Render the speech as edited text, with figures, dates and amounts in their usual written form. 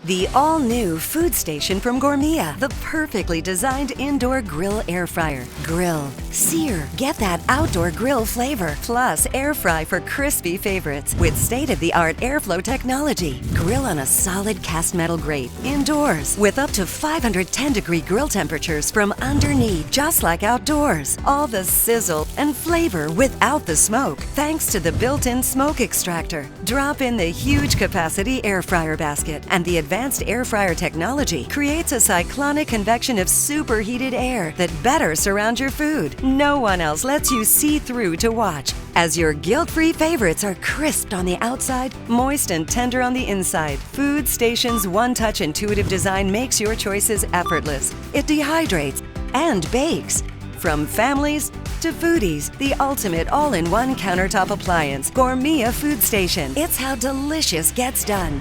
The all-new FoodStation from Gourmia, the perfectly designed indoor grill air fryer. Grill, sear, get that outdoor grill flavor, plus air fry for crispy favorites with state-of-the-art airflow technology. Grill on a solid cast metal grate, indoors, with up to 510-degree grill temperatures from underneath, just like outdoors. All the sizzle and flavor without the smoke, thanks to the built-in Smoke Extractor. Drop in the huge capacity air fryer basket, and the advanced air fryer technology creates a cyclonic convection of superheated air that better surrounds your food. No one else lets you see through to watch, as your guilt-free favorites are crisped on the outside, moist and tender on the inside. FoodStation's one-touch intuitive design makes your choices effortless. It dehydrates and bakes. From families to foodies, the ultimate all-in-one countertop appliance, Gourmia FoodStation. It's how delicious gets done.